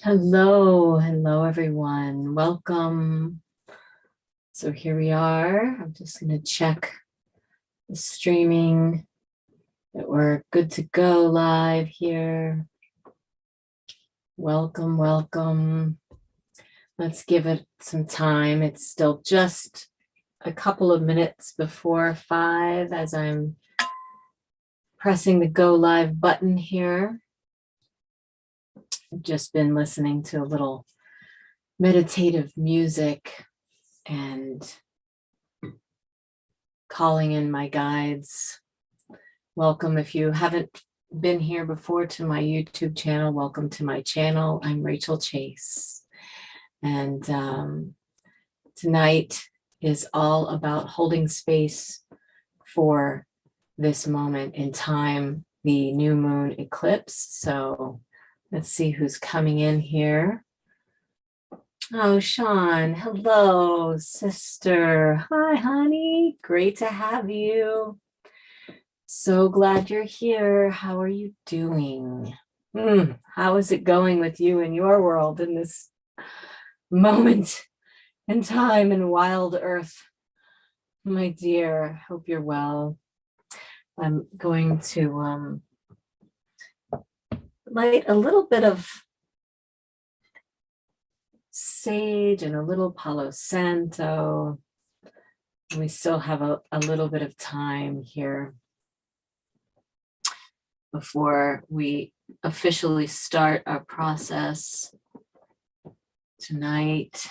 Hello, hello everyone. Welcome. So here we are. I'm just going to check the streaming that we're good to go live here. Welcome, welcome. Let's give it some time. It's still just a couple of minutes before 5 as I'm pressing the go live button here. I've just been listening to a little meditative music and calling in my guides. Welcome. If you haven't been here before to my YouTube channel, welcome to my channel. I'm Rachel Chase. And tonight is all about holding space for this moment in time, the new moon eclipse. So let's see who's coming in here. Oh, Sean, hello, sister. Hi, honey. Great to have you. So glad you're here. How are you doing? How is it going with you in your world in this moment in time and wild earth? My dear, hope you're well. I'm going to light a little bit of sage and a little Palo Santo. We still have a little bit of time here before we officially start our process tonight.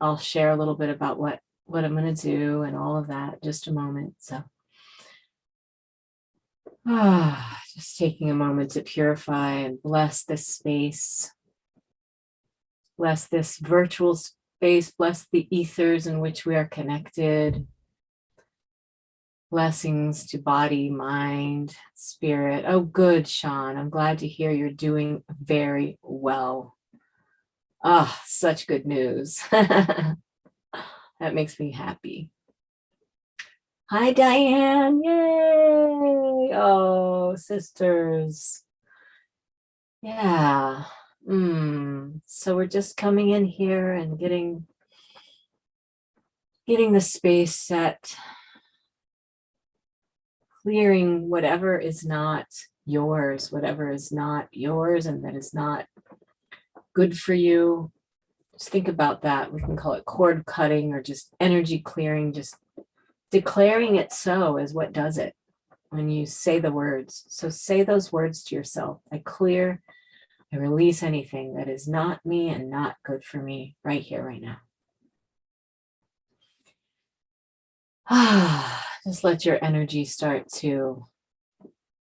I'll share a little bit about what I'm going to do and all of that in just a moment. So just taking a moment to purify and bless this space. Bless this virtual space, bless the ethers in which we are connected. Blessings to body, mind, spirit. Oh, good, Sean. I'm glad to hear you're doing very well. Ah, such good news. That makes me happy. Hi, Diane. Yay. Oh, sisters. Yeah. So we're just coming in here and getting the space set, clearing whatever is not yours and that is not good for you. Just think about that. We can call it cord cutting or just energy clearing. Just declaring it so is what does it when you say the words. So say those words to yourself. I clear, I release anything that is not me and not good for me right here, right now. Just let your energy start to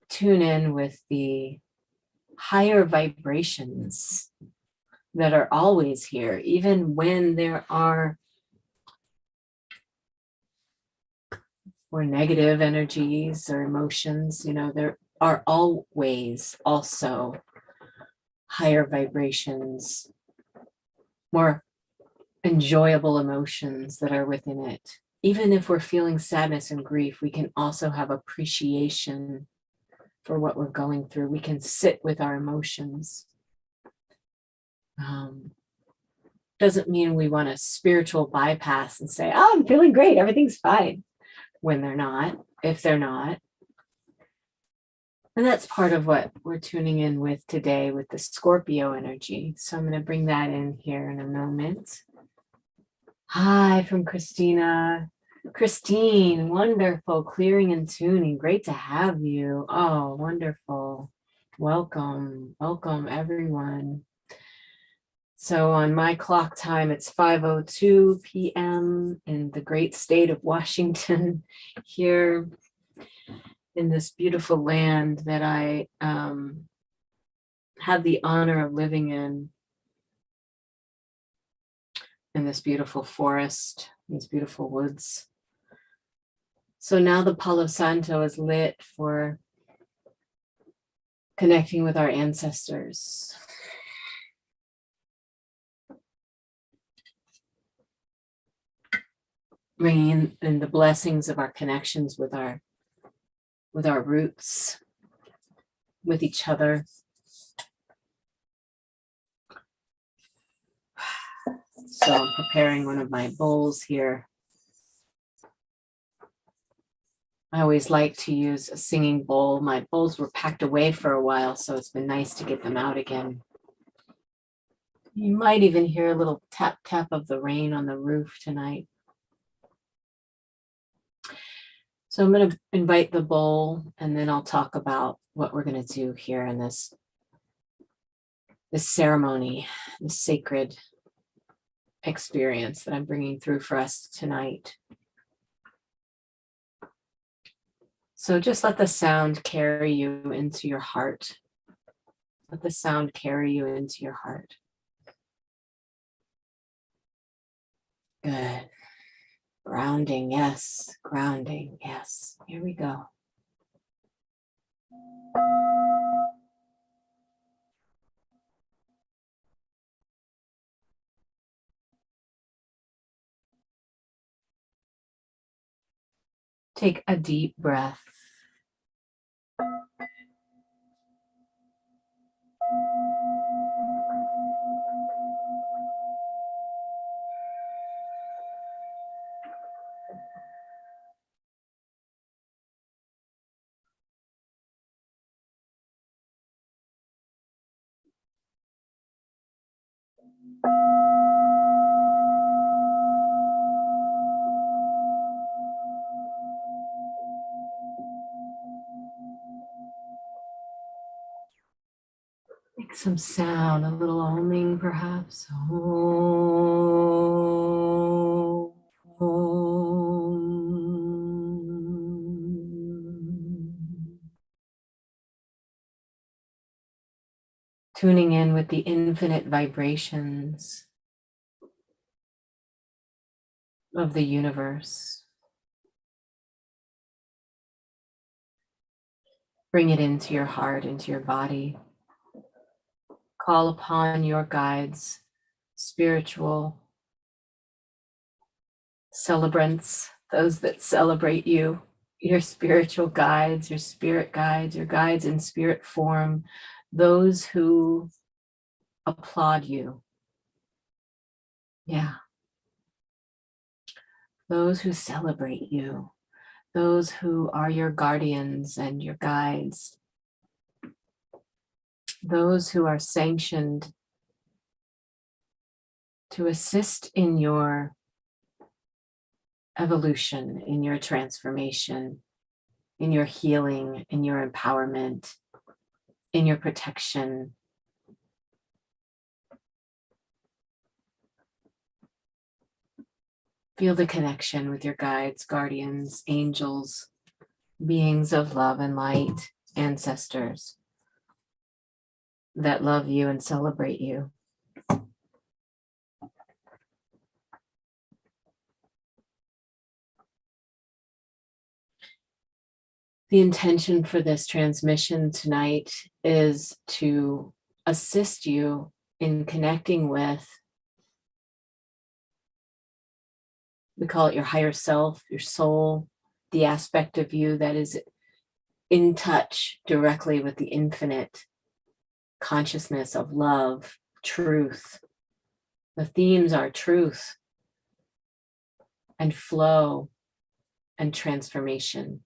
tune in with the higher vibrations that are always here, even when there are or negative energies or emotions. There are always also higher vibrations, more enjoyable emotions that are within it. Even if we're feeling sadness and grief, we can also have appreciation for what we're going through. We can sit with our emotions. Doesn't mean we want a spiritual bypass and say, oh, I'm feeling great, everything's fine, when they're not, if they're not. And that's part of what we're tuning in with today with the Scorpio energy. So I'm going to bring that in here in a moment. Hi from Christina. Christine, wonderful, clearing and tuning. Great to have you. Oh, wonderful. Welcome, everyone. So on my clock time, it's 5:02 p.m. in the great state of Washington, here in this beautiful land that I have the honor of living in this beautiful forest, these beautiful woods. So now the Palo Santo is lit for connecting with our ancestors. Bringing in the blessings of our connections with our roots, with each other. So I'm preparing one of my bowls here. I always like to use a singing bowl. My bowls were packed away for a while, so it's been nice to get them out again. You might even hear a little tap tap of the rain on the roof tonight. So I'm going to invite the bowl, and then I'll talk about what we're going to do here in this ceremony, this sacred experience that I'm bringing through for us tonight. So just let the sound carry you into your heart. Let the sound carry you into your heart. Good. Grounding, yes. Grounding, yes. Here we go. Take a deep breath. Make some sound, a little humming perhaps. Om, om. Tuning in with the infinite vibrations of the universe. Bring it into your heart, into your body. Call upon your guides, spiritual celebrants, those that celebrate you, your spiritual guides, your spirit guides, your guides in spirit form, those who applaud you. Yeah. Those who celebrate you, those who are your guardians and your guides, those who are sanctioned to assist in your evolution, in your transformation, in your healing, in your empowerment, in your protection. Feel the connection with your guides, guardians, angels, beings of love and light, ancestors that love you and celebrate you. The intention for this transmission tonight is to assist you in connecting with, we call it your higher self, your soul, the aspect of you that is in touch directly with the infinite consciousness of love, truth. The themes are truth and flow and transformation.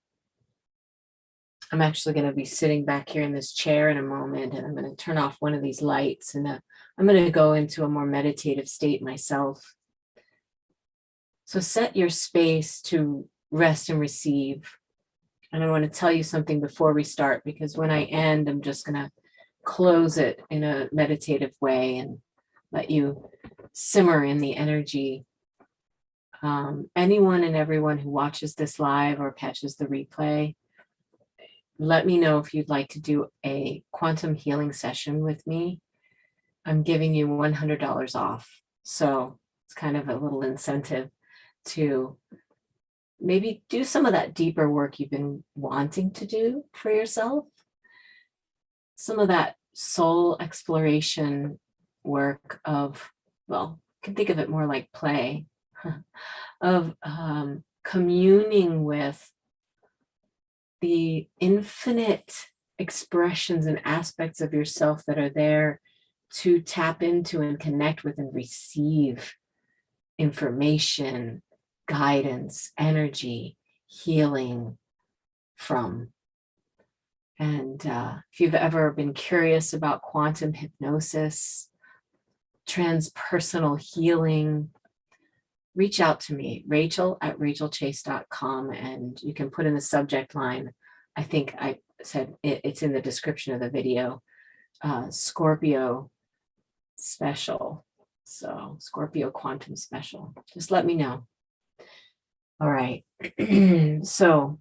I'm actually going to be sitting back here in this chair in a moment, and I'm going to turn off one of these lights, and I'm going to go into a more meditative state myself. So set your space to rest and receive. And I want to tell you something before we start, because when I end, I'm just going to close it in a meditative way and let you simmer in the energy. Anyone and everyone who watches this live or catches the replay, let me know if you'd like to do a quantum healing session with me. I'm giving you $100 off. So it's kind of a little incentive to maybe do some of that deeper work you've been wanting to do for yourself. Some of that soul exploration work of, well, you can think of it more like play, of communing with the infinite expressions and aspects of yourself that are there to tap into and connect with and receive information, guidance, energy, healing from. And if you've ever been curious about quantum hypnosis, transpersonal healing, reach out to me, rachel@rachelchase.com, and you can put in the subject line, I think I said it's in the description of the video, Scorpio special. So Scorpio quantum special. Just let me know. All right. So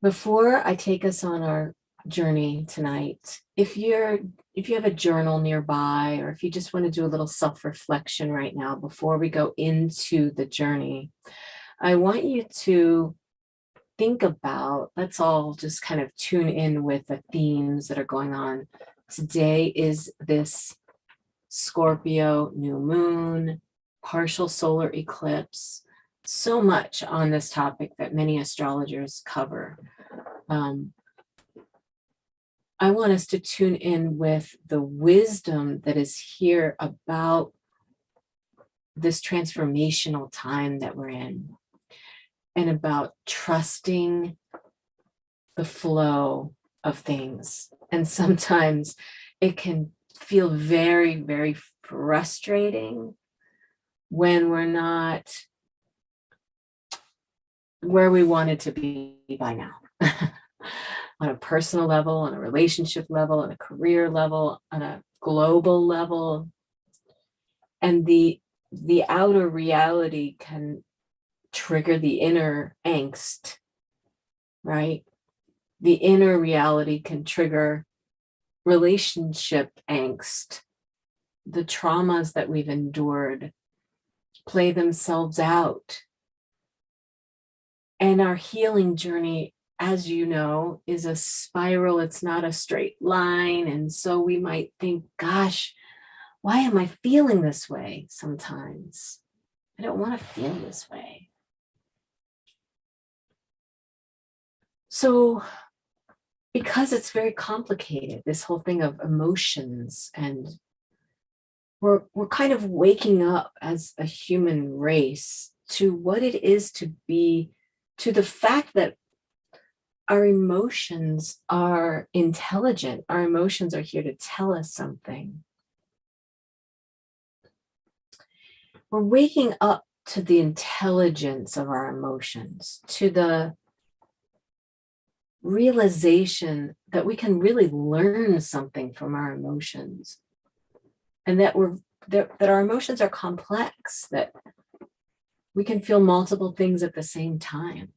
before I take us on our journey tonight, if you have a journal nearby, or if you just want to do a little self-reflection right now before we go into the journey, I want you to think about, let's all just kind of tune in with the themes that are going on. Today is this Scorpio new moon, partial solar eclipse. So much on this topic that many astrologers cover. I want us to tune in with the wisdom that is here about this transformational time that we're in, and about trusting the flow of things. And sometimes it can feel very, very frustrating when we're not where we wanted to be by now. On a personal level, on a relationship level, on a career level, on a global level. And the outer reality can trigger the inner angst, right? The inner reality can trigger relationship angst. The traumas that we've endured play themselves out. And our healing journey, as you know, is a spiral. It's not a straight line. And so we might think, gosh, why am I feeling this way sometimes? I don't want to feel this way. So, because it's very complicated, this whole thing of emotions, and we're kind of waking up as a human race to what it is to be, to the fact that our emotions are intelligent. Our emotions are here to tell us something. We're waking up to the intelligence of our emotions, to the realization that we can really learn something from our emotions, and that our emotions are complex, that we can feel multiple things at the same time.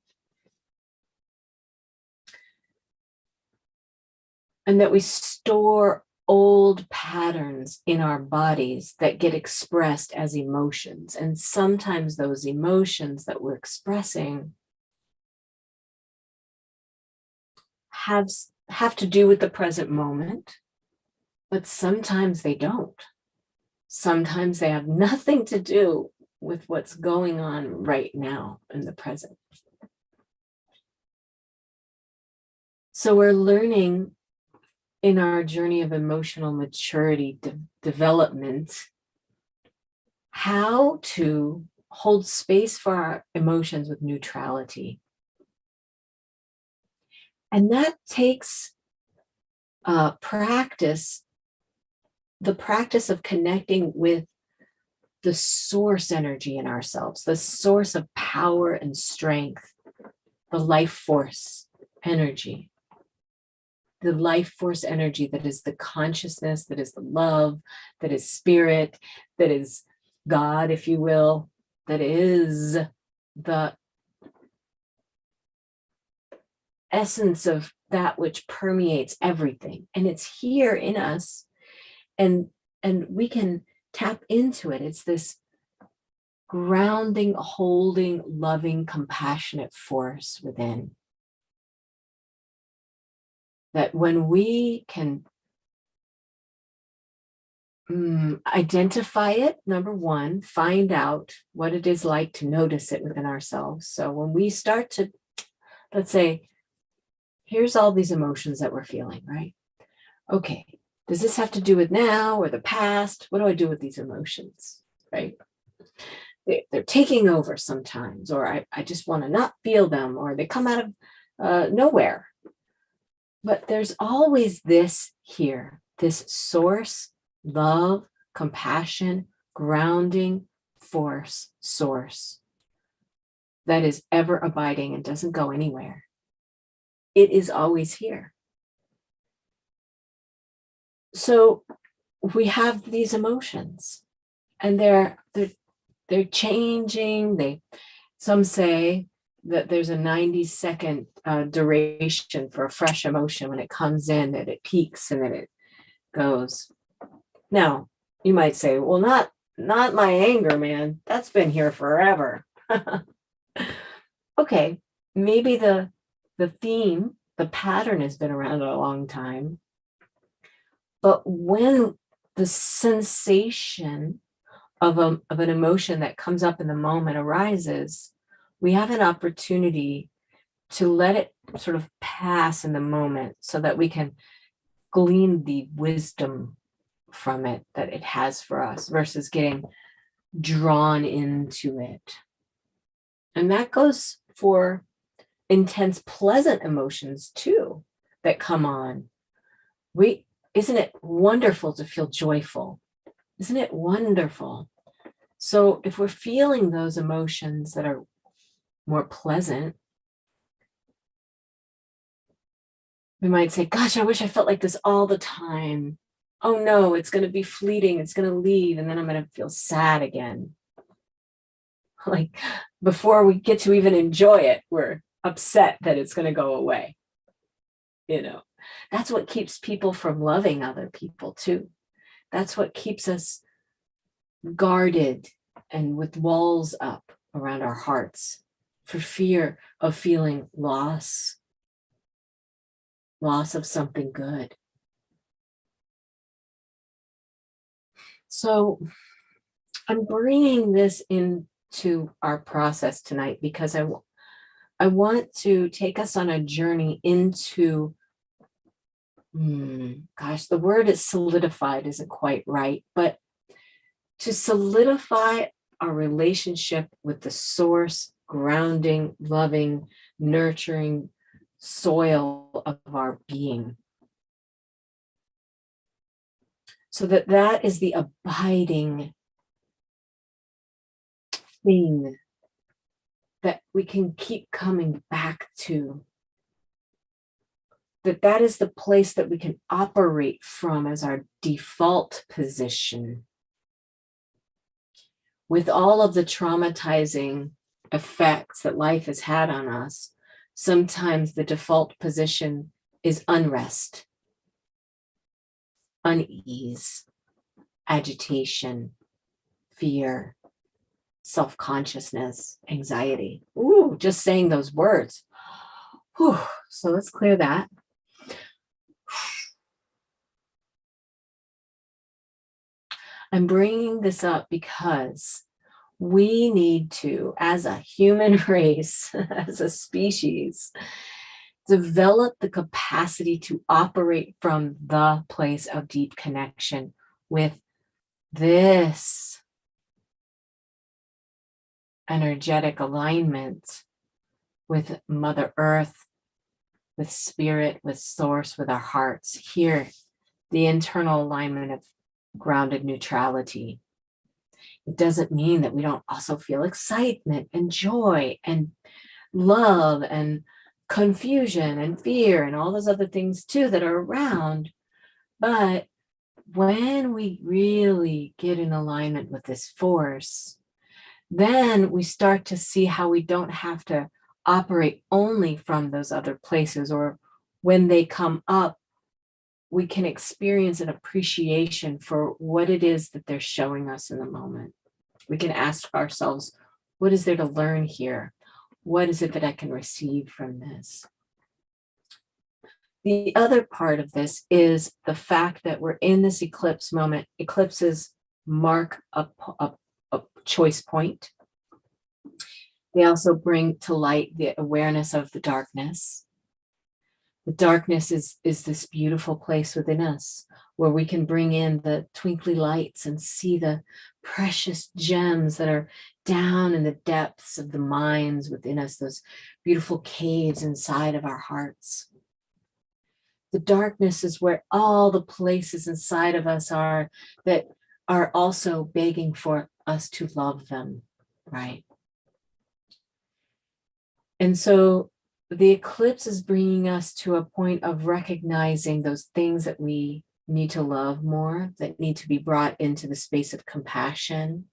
And that we store old patterns in our bodies that get expressed as emotions. And sometimes those emotions that we're expressing have to do with the present moment, but sometimes they don't. Sometimes they have nothing to do with what's going on right now in the present. So we're learning in our journey of emotional maturity development how to hold space for our emotions with neutrality. And that takes practice, the practice of connecting with the source energy in ourselves, the source of power and strength, the life force energy. The life force energy that is the consciousness, that is the love, that is spirit, that is God, if you will, that is the essence of that which permeates everything. And it's here in us, and we can tap into it. It's this grounding, holding, loving, compassionate force within. That when we can identify it, number one, find out what it is like to notice it within ourselves. So when we start to, let's say, here's all these emotions that we're feeling, right? Okay, Does this have to do with now or the past? What do I do with these emotions, right? They're taking over sometimes, or I just want to not feel them, or they come out of nowhere. But there's always this here, this source, love, compassion, grounding force, source that is ever abiding and doesn't go anywhere. It is always here. So we have these emotions, and they're changing. Some say that there's a 90-second duration for a fresh emotion. When it comes in, that it peaks and then it goes. Now, you might say, well, not my anger, man. That's been here forever. Okay, maybe the theme, the pattern has been around a long time. But when the sensation of an emotion that comes up in the moment arises, we have an opportunity to let it sort of pass in the moment so that we can glean the wisdom from it that it has for us versus getting drawn into it. And that goes for intense, pleasant emotions too that come on. Isn't it wonderful to feel joyful? Isn't it wonderful? So if we're feeling those emotions that are more pleasant, we might say, gosh, I wish I felt like this all the time. Oh no, it's going to be fleeting. It's going to leave. And then I'm going to feel sad again. Like before we get to even enjoy it, we're upset that it's going to go away. You know, that's what keeps people from loving other people too. That's what keeps us guarded and with walls up around our hearts for fear of feeling loss of something good. So I'm bringing this into our process tonight because I want to take us on a journey into, gosh, the word is solidified isn't quite right, but to solidify our relationship with the source, grounding, loving, nurturing soil of our being. So that is the abiding thing that we can keep coming back to. That is the place that we can operate from as our default position. With all of the traumatizing effects that life has had on us, sometimes the default position is unrest, unease, agitation, fear, self-consciousness, anxiety. Ooh, just saying those words. Whew. So let's clear that. I'm bringing this up because we need to, as a human race, as a species, develop the capacity to operate from the place of deep connection with this energetic alignment with Mother Earth, with Spirit, with Source, with our hearts. Here, the internal alignment of grounded neutrality. It doesn't mean that we don't also feel excitement and joy and love and confusion and fear and all those other things too that are around. But when we really get in alignment with this force, then we start to see how we don't have to operate only from those other places, or when they come up, we can experience an appreciation for what it is that they're showing us in the moment. We can ask ourselves, what is there to learn here? What is it that I can receive from this? The other part of this is the fact that we're in this eclipse moment. Eclipses mark a choice point. They also bring to light the awareness of the darkness. The darkness is this beautiful place within us where we can bring in the twinkly lights and see the precious gems that are down in the depths of the minds within us, those beautiful caves inside of our hearts. The darkness is where all the places inside of us are that are also begging for us to love them, right? And so the eclipse is bringing us to a point of recognizing those things that we need to love more, that need to be brought into the space of compassion.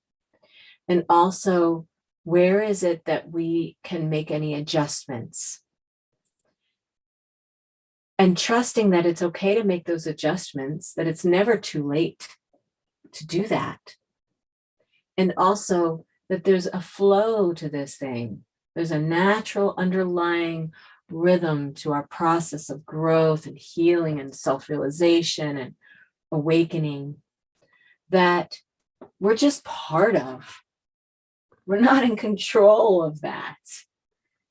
And also, where is it that we can make any adjustments? And trusting that it's okay to make those adjustments, that it's never too late to do that. And also that there's a flow to this thing. There's a natural underlying rhythm to our process of growth and healing and self-realization and awakening that we're just part of. We're not in control of that.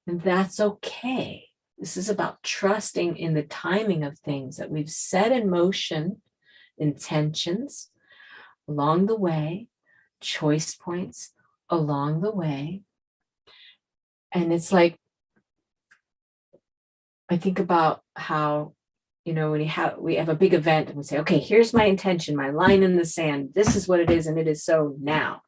And that's okay. This is about trusting in the timing of things that we've set in motion, intentions along the way, choice points along the way. And it's like, I think about how, you know, when we have a big event and we say, okay, here's my intention, my line in the sand. This is what it is, and it is so now,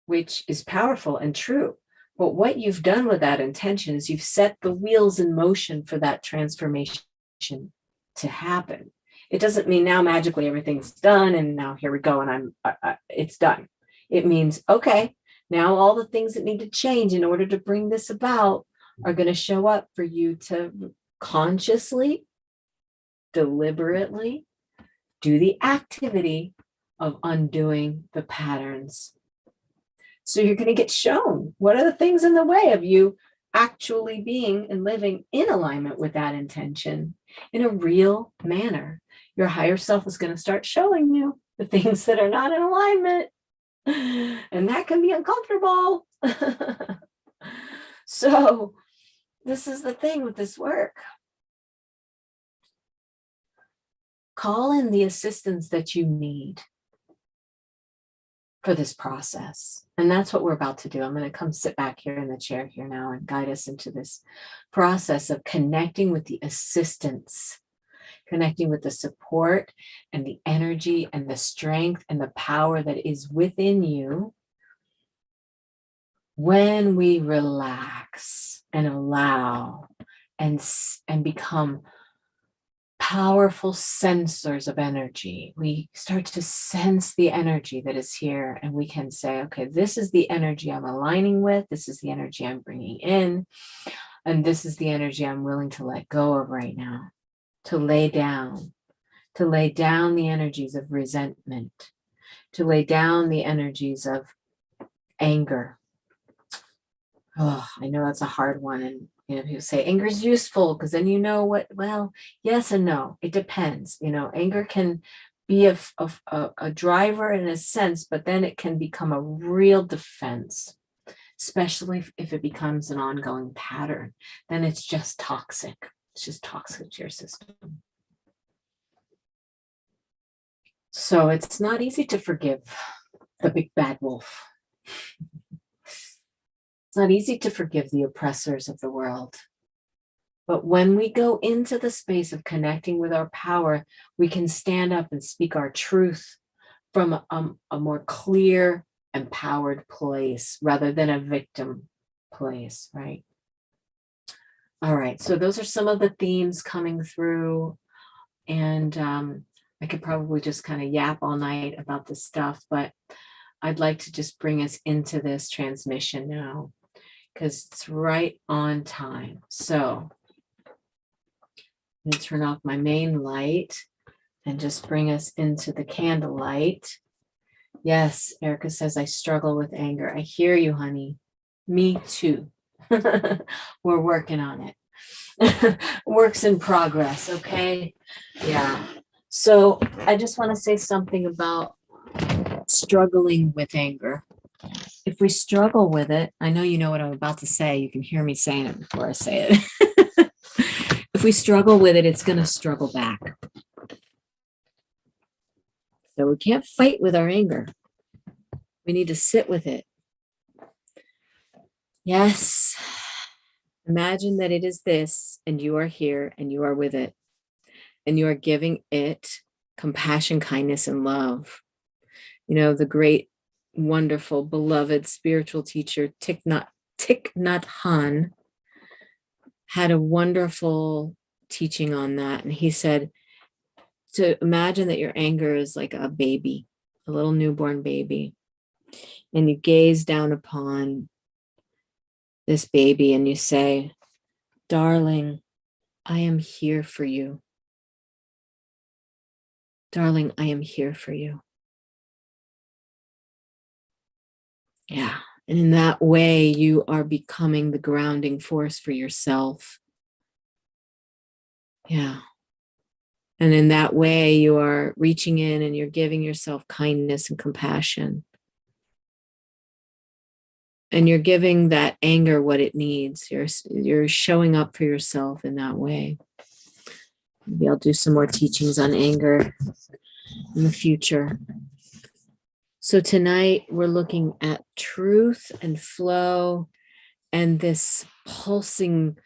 which is powerful and true. But what you've done with that intention is you've set the wheels in motion for that transformation to happen. It doesn't mean now magically everything's done and now here we go and it's done. It means, okay, now all the things that need to change in order to bring this about are going to show up for you to consciously, deliberately do the activity of undoing the patterns. So you're going to get shown what are the things in the way of you actually being and living in alignment with that intention in a real manner. Your higher self is going to start showing you the things that are not in alignment. And that can be uncomfortable. So this is the thing with this work. Call in the assistance that you need for this process. And that's what we're about to do. I'm going to come sit back here in the chair here now and guide us into this process of connecting with the assistance, connecting with the support and the energy and the strength and the power that is within you when we relax and allow and become powerful sensors of energy. We start to sense the energy that is here, and we can say, okay, this is the energy I'm aligning with, this is the energy I'm bringing in, and this is the energy I'm willing to let go of right now, to lay down the energies of resentment, to lay down the energies of anger. Oh, I know that's a hard one. And, you know, people say anger is useful because then you know what, well, yes and no, it depends. You know, anger can be a driver in a sense, but then it can become a real defense, especially if it becomes an ongoing pattern. Then it's just toxic. It's just toxic to your system. So it's not easy to forgive the big bad wolf. It's not easy to forgive the oppressors of the world. But when we go into the space of connecting with our power, we can stand up and speak our truth from a more clear, empowered place rather than a victim place, right? All right, so those are some of the themes coming through. And I could probably just kind of yap all night about this stuff, but I'd like to just bring us into this transmission now because it's right on time. So I'm going to turn off my main light and just bring us into the candlelight. Yes, Erica says, I struggle with anger. I hear you, honey. Me too. We're working on it. Works in progress, okay? Yeah. So I just want to say something about struggling with anger. If we struggle with it, I know you know what I'm about to say. You can hear me saying it before I say it. we struggle with it, it's going to struggle back. So we can't fight with our anger. We need to sit with it. Yes. Imagine that it is this, and you are here, and you are with it, and you are giving it compassion, kindness, and love. You know, the great, wonderful, beloved spiritual teacher, Thich Nhat Hanh, had a wonderful teaching on that. And he said, to imagine that your anger is like a baby, a little newborn baby, and you gaze down upon this baby and you say, darling, I am here for you. Darling, I am here for you. Yeah. And in that way, you are becoming the grounding force for yourself. Yeah. And in that way, you are reaching in and you're giving yourself kindness and compassion. And you're giving that anger what it needs. You're showing up for yourself in that way. Maybe I'll do some more teachings on anger in the future. So tonight we're looking at truth and flow and this pulsing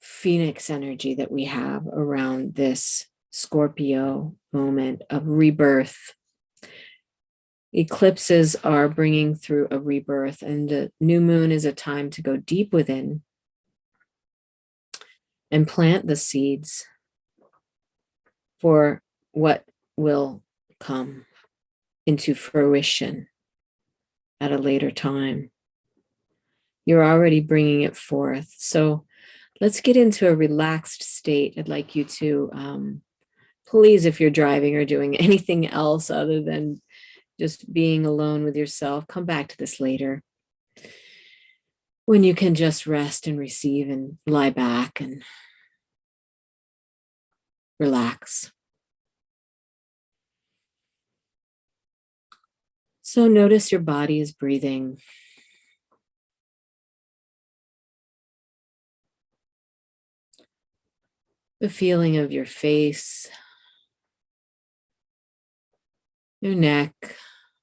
phoenix energy that we have around this Scorpio moment of rebirth. Eclipses are bringing through a rebirth, and the new moon is a time to go deep within and plant the seeds for what will come into fruition at a later time. You're already bringing it forth. So let's get into a relaxed state. I'd like you to, please, if you're driving or doing anything else other than just being alone with yourself, come back to this later when you can just rest and receive and lie back and relax. So notice your body is breathing. The feeling of your face, your neck,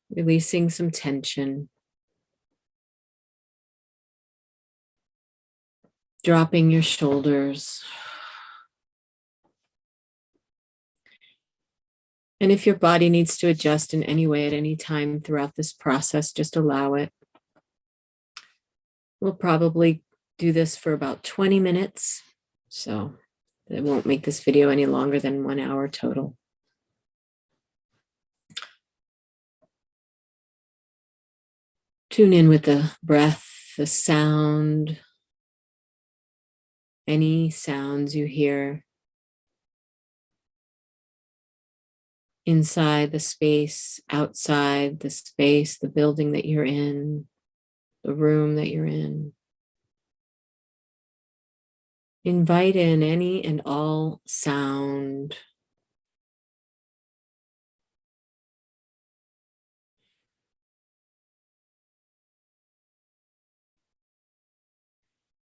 releasing some tension. Dropping your shoulders. And if your body needs to adjust in any way at any time throughout this process, just allow it. We'll probably do this for about 20 minutes. So it won't make this video any longer than 1 hour total. Tune in with the breath, the sound, any sounds you hear inside the space, outside the space, the building that you're in, the room that you're in. Invite in any and all sound.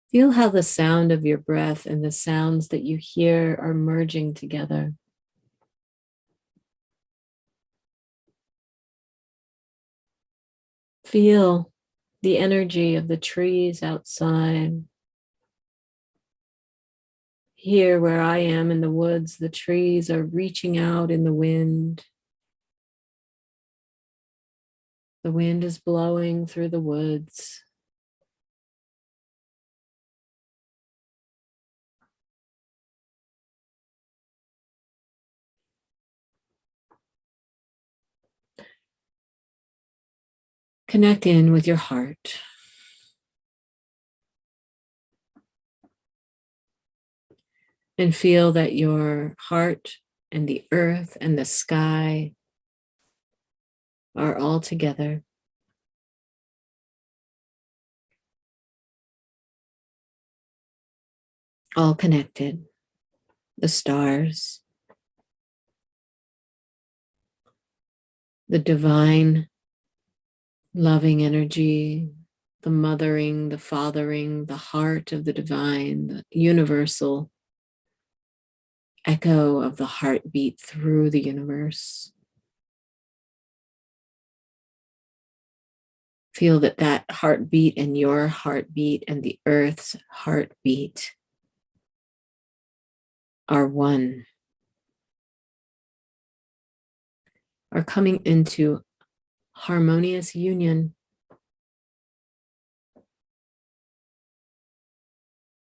Feel how the sound of your breath and the sounds that you hear are merging together. Feel the energy of the trees outside. Here where I am in the woods, the trees are reaching out in the wind. The wind is blowing through the woods. Connect in with your heart. And feel that your heart and the earth and the sky are all together. All connected. The stars, the divine, loving energy, the mothering, the fathering, the heart of the divine, the universal echo of the heartbeat through the universe. Feel that that heartbeat and your heartbeat and the earth's heartbeat are one, are coming into harmonious union.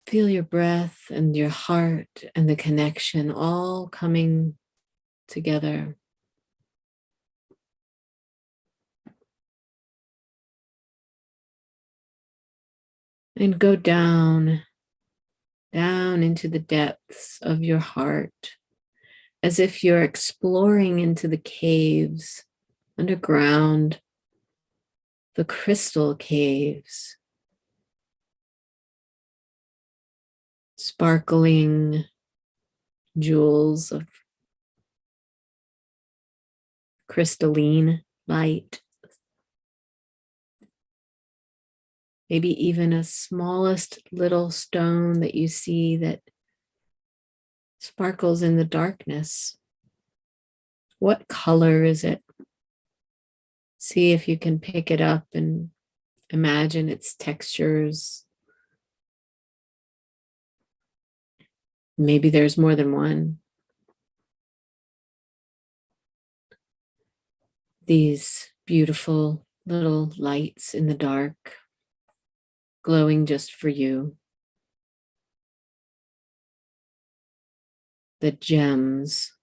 Feel your breath and your heart and the connection all coming together. And go down into the depths of your heart, as if you're exploring into the caves underground, the crystal caves, sparkling jewels of crystalline light. Maybe even a smallest little stone that you see that sparkles in the darkness. What color is it? See if you can pick it up and imagine its textures. Maybe there's more than one. These beautiful little lights in the dark, glowing just for you. The gems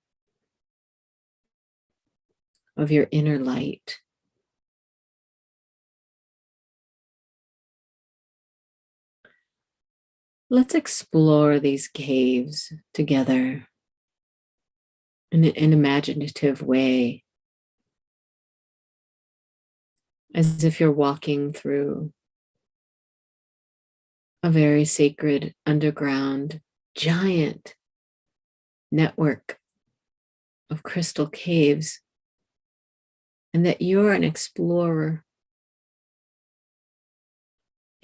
of your inner light. Let's explore these caves together in an imaginative way, as if you're walking through a very sacred underground giant network of crystal caves, and that you're an explorer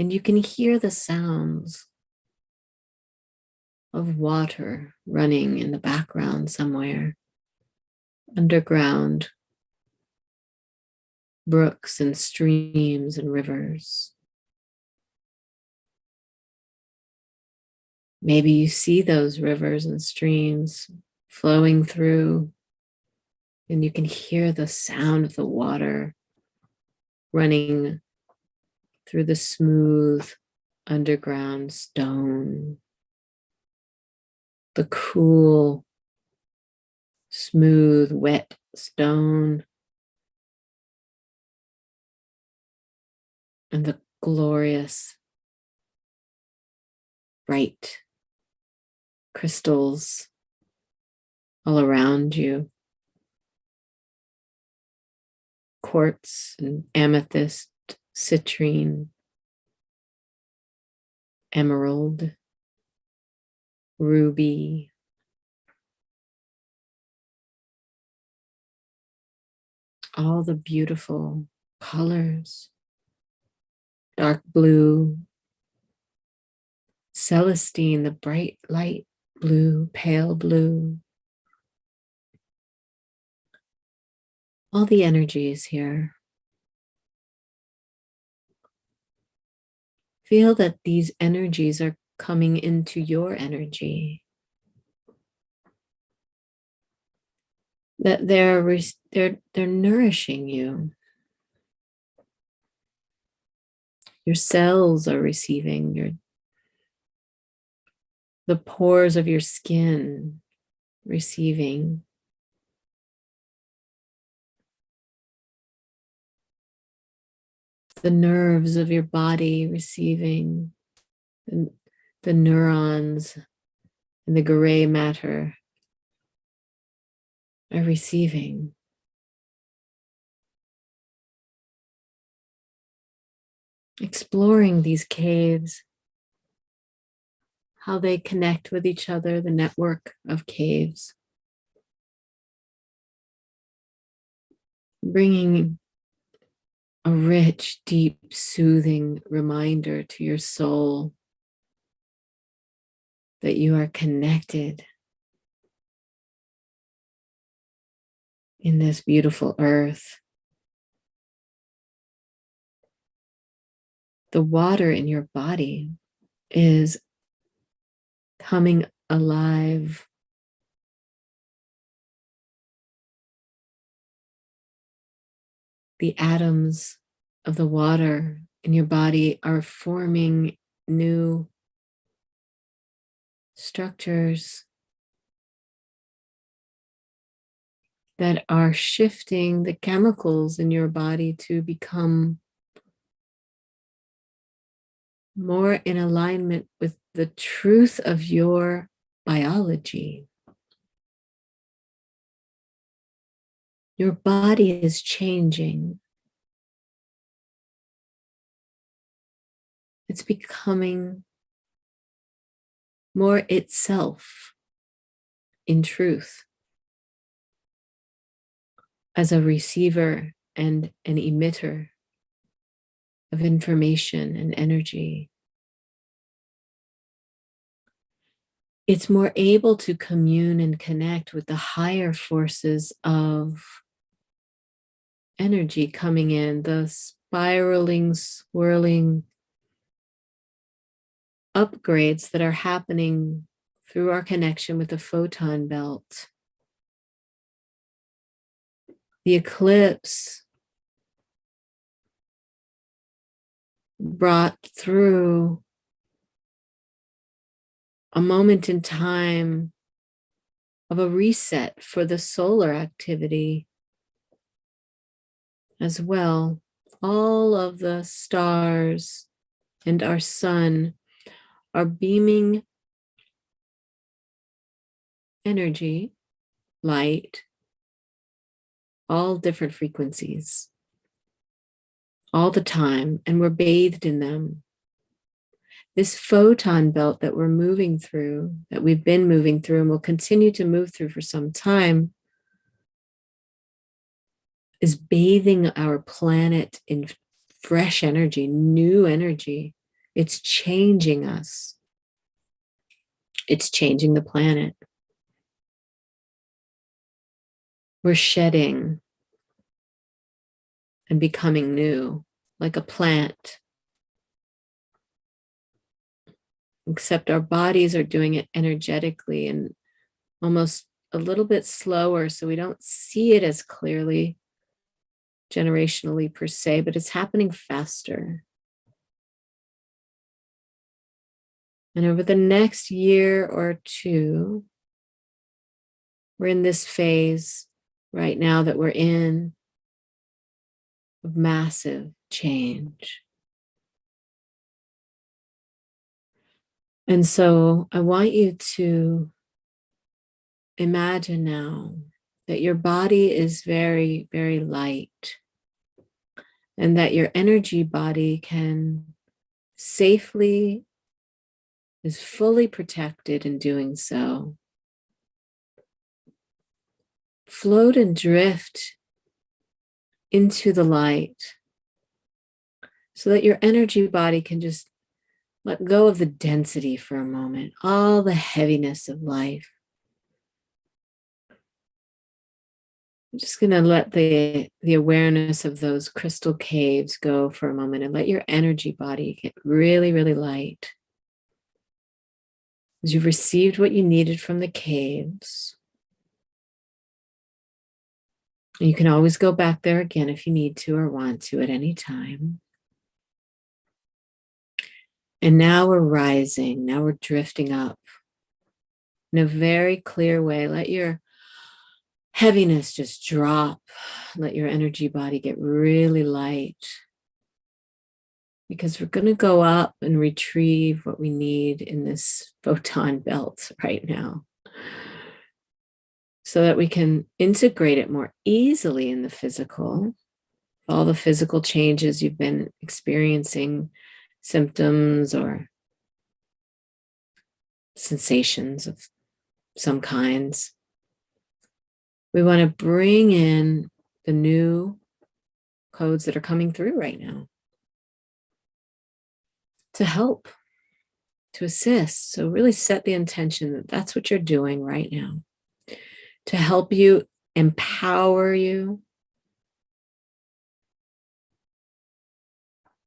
and you can hear the sounds of water running in the background somewhere, underground brooks and streams and rivers. Maybe you see those rivers and streams flowing through, and you can hear the sound of the water running through the smooth underground stone, the cool, smooth, wet stone, and the glorious, bright crystals all around you. Quartz and amethyst, citrine, emerald, ruby, all the beautiful colors, dark blue, celestine, the bright light blue, pale blue. All the energies here. Feel that these energies are coming into your energy. That they're nourishing you. Your cells are receiving the pores of your skin receiving. The nerves of your body receiving, and the neurons and the gray matter are receiving. Exploring these caves, how they connect with each other, the network of caves. Bringing a rich, deep, soothing reminder to your soul that you are connected in this beautiful earth. The water in your body is coming alive. The atoms of the water in your body are forming new structures that are shifting the chemicals in your body to become more in alignment with the truth of your biology. Your body is changing. It's becoming more itself in truth as a receiver and an emitter of information and energy. It's more able to commune and connect with the higher forces of energy coming in, the spiraling, swirling upgrades that are happening through our connection with the photon belt. The eclipse brought through a moment in time of a reset for the solar activity as well. All of the stars and our sun are beaming energy, light, all different frequencies, all the time, and we're bathed in them. This photon belt that we're moving through, that we've been moving through and will continue to move through for some time, is bathing our planet in fresh energy, new energy. It's changing us. It's changing the planet. We're shedding and becoming new, like a plant. Except our bodies are doing it energetically and almost a little bit slower, so we don't see it as clearly generationally per se, but it's happening faster. And over the next year or two, we're in this phase right now that we're in of massive change. And so I want you to imagine now that your body is very, very light and that your energy body can safely, is fully protected in doing so. Float and drift into the light so that your energy body can just let go of the density for a moment, all the heaviness of life. I'm just going to let the awareness of those crystal caves go for a moment and let your energy body get really, really light. As you've received what you needed from the caves, you can always go back there again if you need to or want to at any time. And now we're rising, now we're drifting up in a very clear way. Let your heaviness just drop. Let your energy body get really light. Because we're going to go up and retrieve what we need in this photon belt right now, so that we can integrate it more easily in the physical. All the physical changes you've been experiencing, symptoms or sensations of some kinds. We want to bring in the new codes that are coming through right now to help, to assist. So really set the intention that that's what you're doing right now, to help you empower you.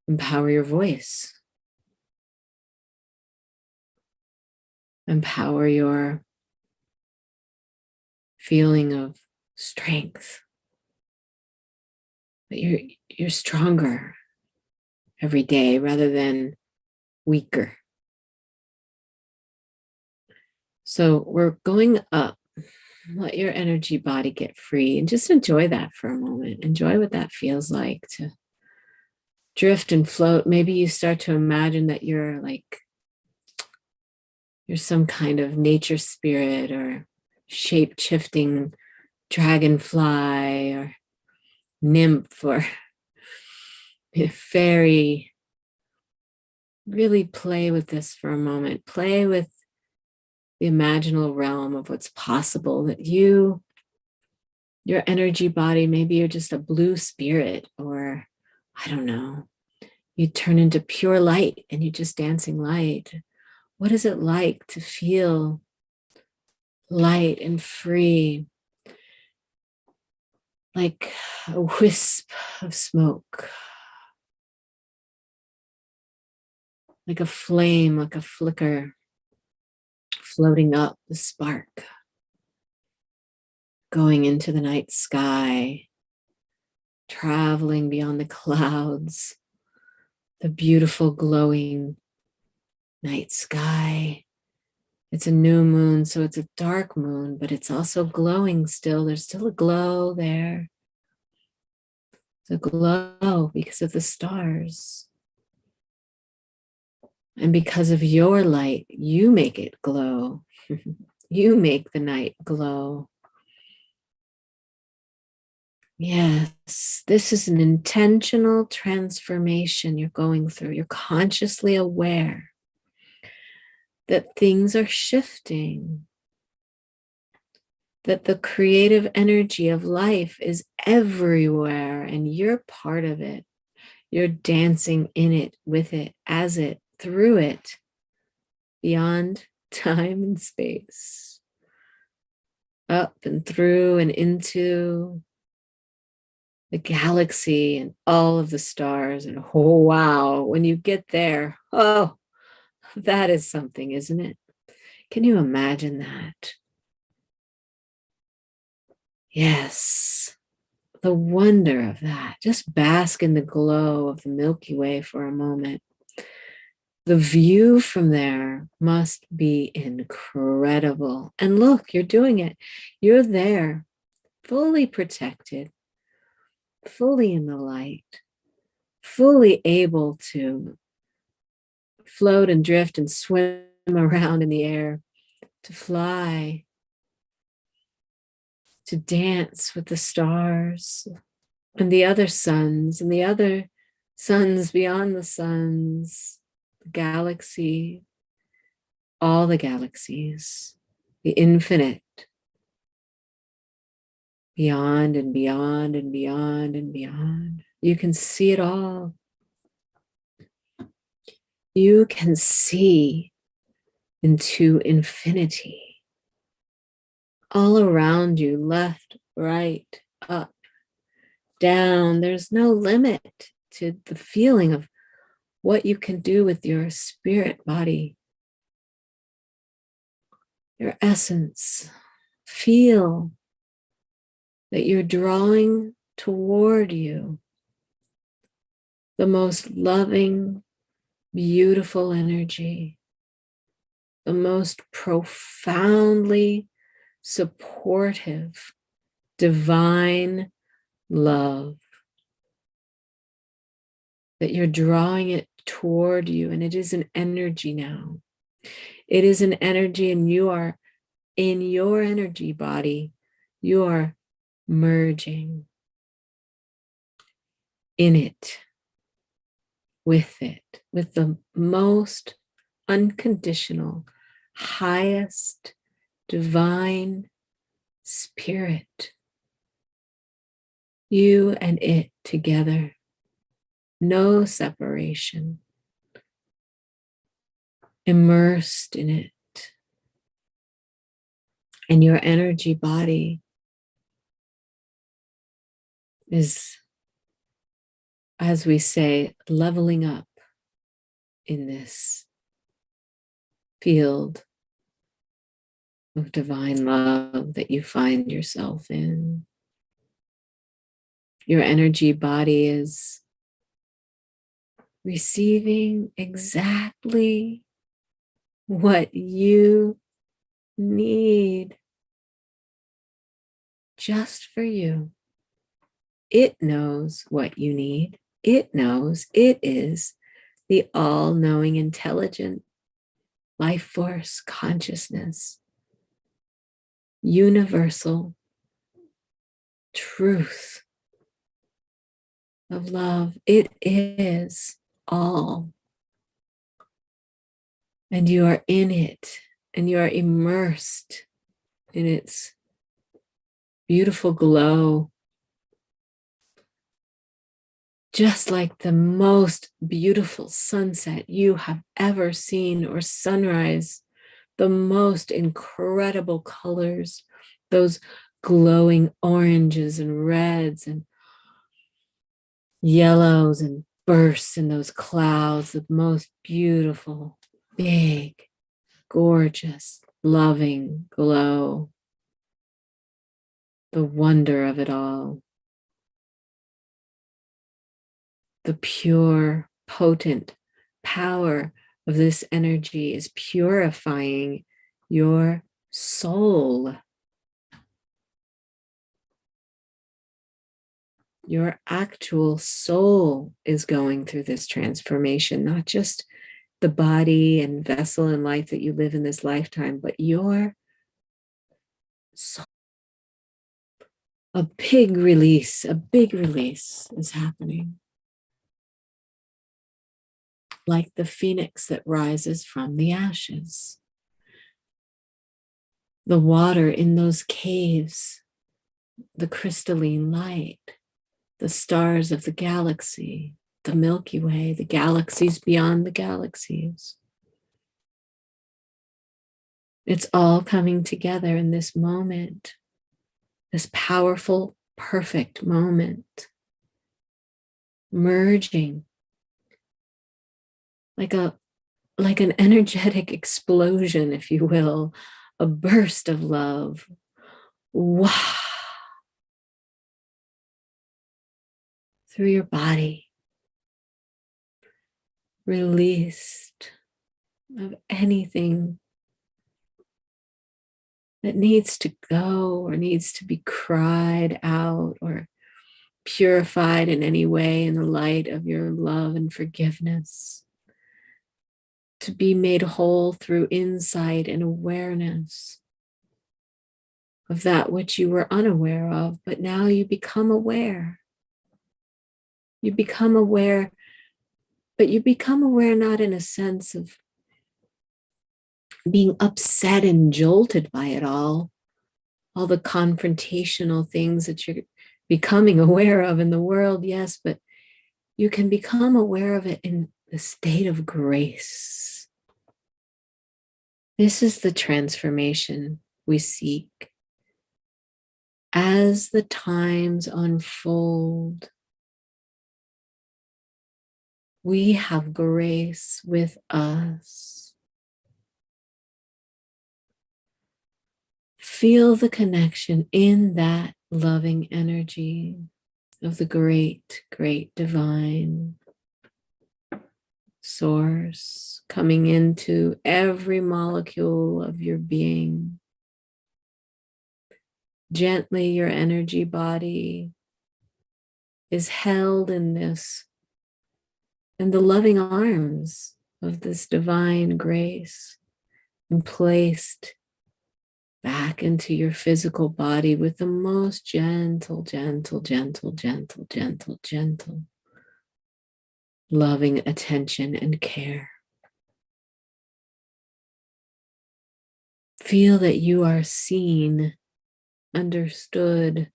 Empower your voice. Empower your feeling of strength. That you're stronger every day rather than weaker. So we're going up. Let your energy body get free and just enjoy that for a moment. Enjoy what that feels like to drift and float. Maybe you start to imagine that you're some kind of nature spirit or shape-shifting dragonfly or nymph or fairy. Really play with this for a moment. Play with the imaginal realm of what's possible, that your energy body, maybe you're just a blue spirit, or I don't know, you turn into pure light and you're just dancing light. What is it like to feel light and free, like a wisp of smoke, like a flame, like a flicker, floating up, the spark, going into the night sky, traveling beyond the clouds, the beautiful glowing night sky. It's a new moon, so it's a dark moon, but it's also glowing still. There's still a glow there. The glow because of the stars. And because of your light, you make it glow. You make the night glow. Yes, this is an intentional transformation you're going through. You're consciously aware that things are shifting, that the creative energy of life is everywhere and you're part of it. You're dancing in it, with it, as it, through it, beyond time and space, up and through and into the galaxy and all of the stars. And oh, wow, when you get there, oh, that is something, isn't it? Can you imagine that? Yes, the wonder of that. Just bask in the glow of the Milky Way for a moment. The view from there must be incredible. And look, you're doing it. You're there, fully protected, fully in the light, fully able to float and drift and swim around in the air, to fly, to dance with the stars and the other suns and the other suns beyond the suns, the galaxy, all the galaxies, the infinite, beyond and beyond and beyond and beyond. You can see it all. You can see into infinity. All around you, left, right, up, down. There's no limit to the feeling of what you can do with your spirit body, your essence. Feel that you're drawing toward you the most loving, beautiful energy, the most profoundly supportive, divine love, that you're drawing it toward you. And it is an energy now. It is an energy, and you are in your energy body. You are merging in it, with the most unconditional, highest, divine spirit. You and it together. No separation. Immersed in it. And your energy body is, as we say, leveling up in this field of divine love that you find yourself in. Your energy body is receiving exactly what you need just for you. It knows what you need. It knows it is the all-knowing, intelligent life force consciousness, universal truth of love. It is all. And you are in it, and you are immersed in its beautiful glow, just like the most beautiful sunset you have ever seen, or sunrise, the most incredible colors, those glowing oranges and reds and yellows and bursts in those clouds, the most beautiful, big, gorgeous, loving glow, the wonder of it all, the pure, potent power of this energy is purifying your soul. Your actual soul is going through this transformation, not just the body and vessel and life that you live in this lifetime, but your soul. A big release is happening. Like the phoenix that rises from the ashes. The water in those caves, the crystalline light, the stars of the galaxy, the Milky Way, the galaxies beyond the galaxies. It's all coming together in this moment, this powerful, perfect moment, merging like an energetic explosion, if you will, a burst of love. Wow. Through your body, released of anything that needs to go or needs to be cried out or purified in any way in the light of your love and forgiveness. To be made whole through insight and awareness of that which you were unaware of, but now you become aware. You become aware, but you become aware not in a sense of being upset and jolted by it all the confrontational things that you're becoming aware of in the world, yes, but you can become aware of it in the state of grace. This is the transformation we seek. As the times unfold, we have grace with us. Feel the connection in that loving energy of the great, great divine source coming into every molecule of your being. Gently, your energy body is held in the loving arms of this divine grace and placed back into your physical body with the most gentle, loving attention and care. Feel that you are seen, understood,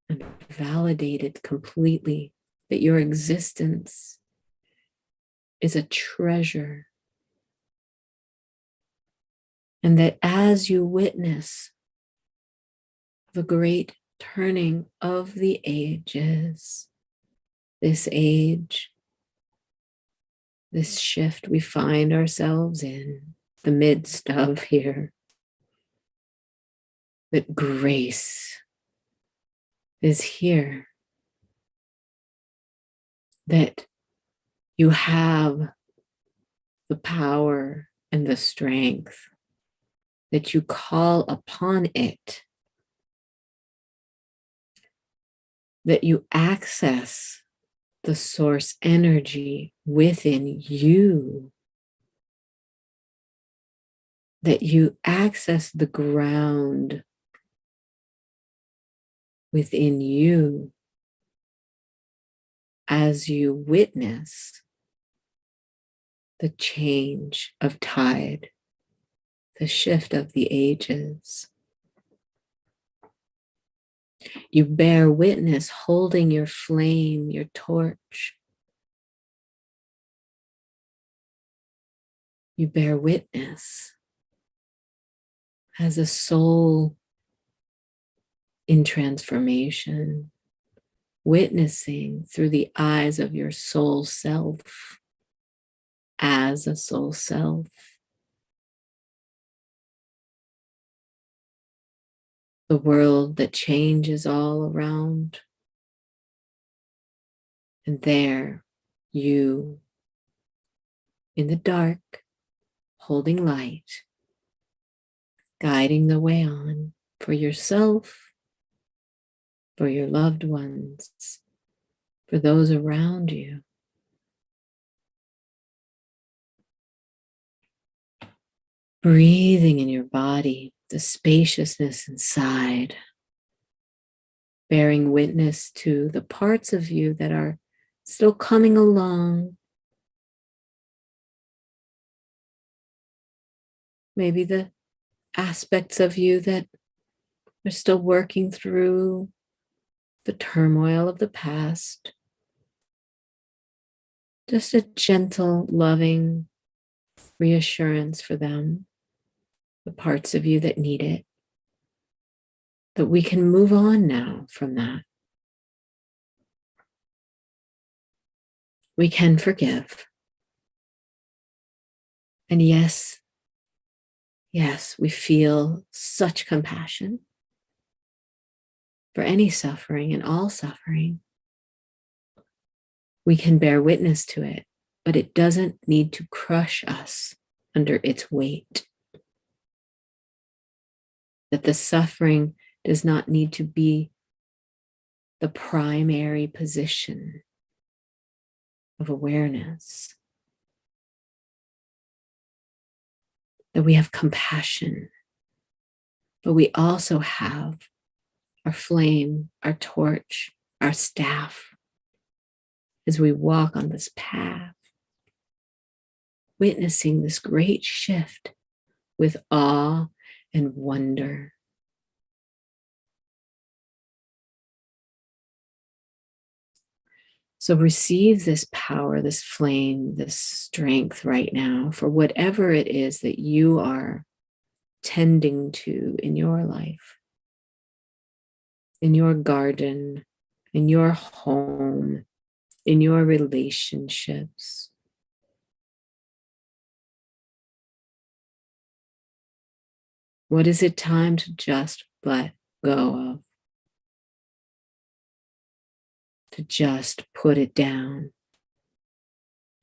and validated completely, that your existence is a treasure. And that as you witness the great turning of the ages, this age, this shift we find ourselves in the midst of here, that grace is here, that you have the power and the strength, that you call upon it, that you access the source energy within you, that you access the ground within you as you witness the change of tide, the shift of the ages. You bear witness holding your flame, your torch. You bear witness as a soul in transformation, witnessing through the eyes of your soul self as a soul self. The world that changes all around. And there, you in the dark, holding light, guiding the way on for yourself, for your loved ones, for those around you. Breathing in your body, the spaciousness inside, bearing witness to the parts of you that are still coming along. Maybe the aspects of you that are still working through the turmoil of the past. Just a gentle, loving reassurance for them, the parts of you that need it, that we can move on now from that. We can forgive. And yes, we feel such compassion for any suffering and all suffering. We can bear witness to it, but it doesn't need to crush us under its weight. That the suffering does not need to be the primary position of awareness. That we have compassion, but we also have our flame, our torch, our staff as we walk on this path, witnessing this great shift with awe and wonder. So receive this power, this flame, this strength right now for whatever it is that you are tending to in your life, in your garden, in your home, in your relationships. What is it time to just let go of? To just put it down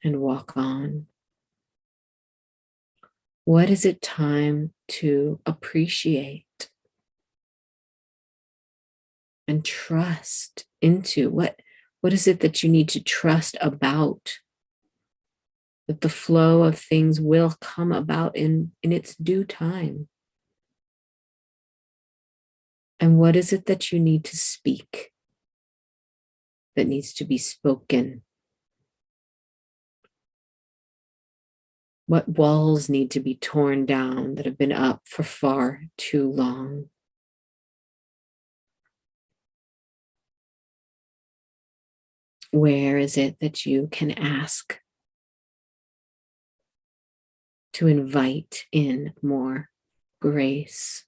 and walk on? What is it time to appreciate and trust into? What is it that you need to trust about? That the flow of things will come about in its due time. And what is it that you need to speak, that needs to be spoken? What walls need to be torn down that have been up for far too long? Where is it that you can ask to invite in more grace?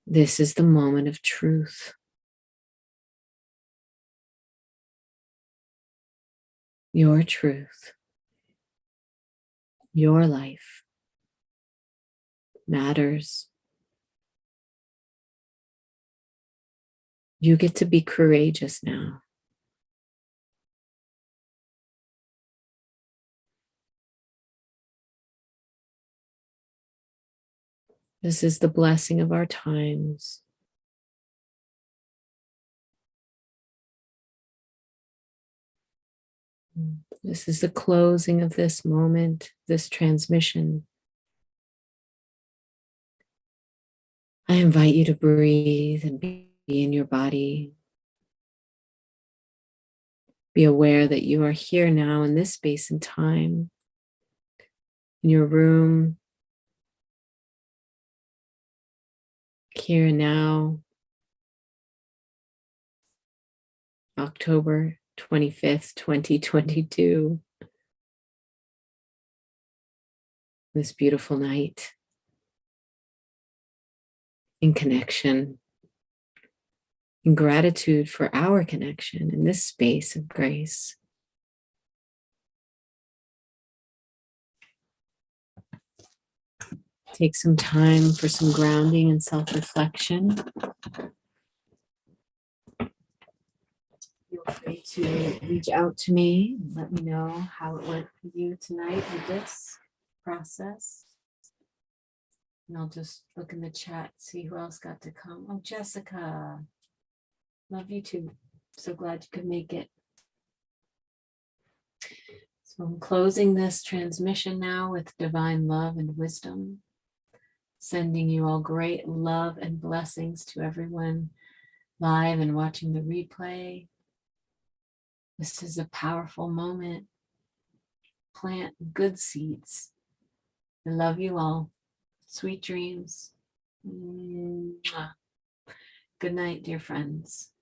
This is the moment of truth. Your truth, your life matters. You get to be courageous now. This is the blessing of our times. This is the closing of this moment, this transmission. I invite you to breathe and be in your body. Be aware that you are here now in this space and time, in your room, here and now, October 25th, 2022. This beautiful night in connection, in gratitude for our connection in this space of grace. Take some time for some grounding and self-reflection. Feel free to reach out to me and let me know how it went for you tonight with this process. And I'll just look in the chat, see who else got to come. Oh, Jessica. Love you too. So glad you could make it. So I'm closing this transmission now with divine love and wisdom. Sending you all great love and blessings to everyone live and watching the replay. This is a powerful moment. Plant good seeds. I love you all. Sweet dreams. Mwah. Good night, dear friends.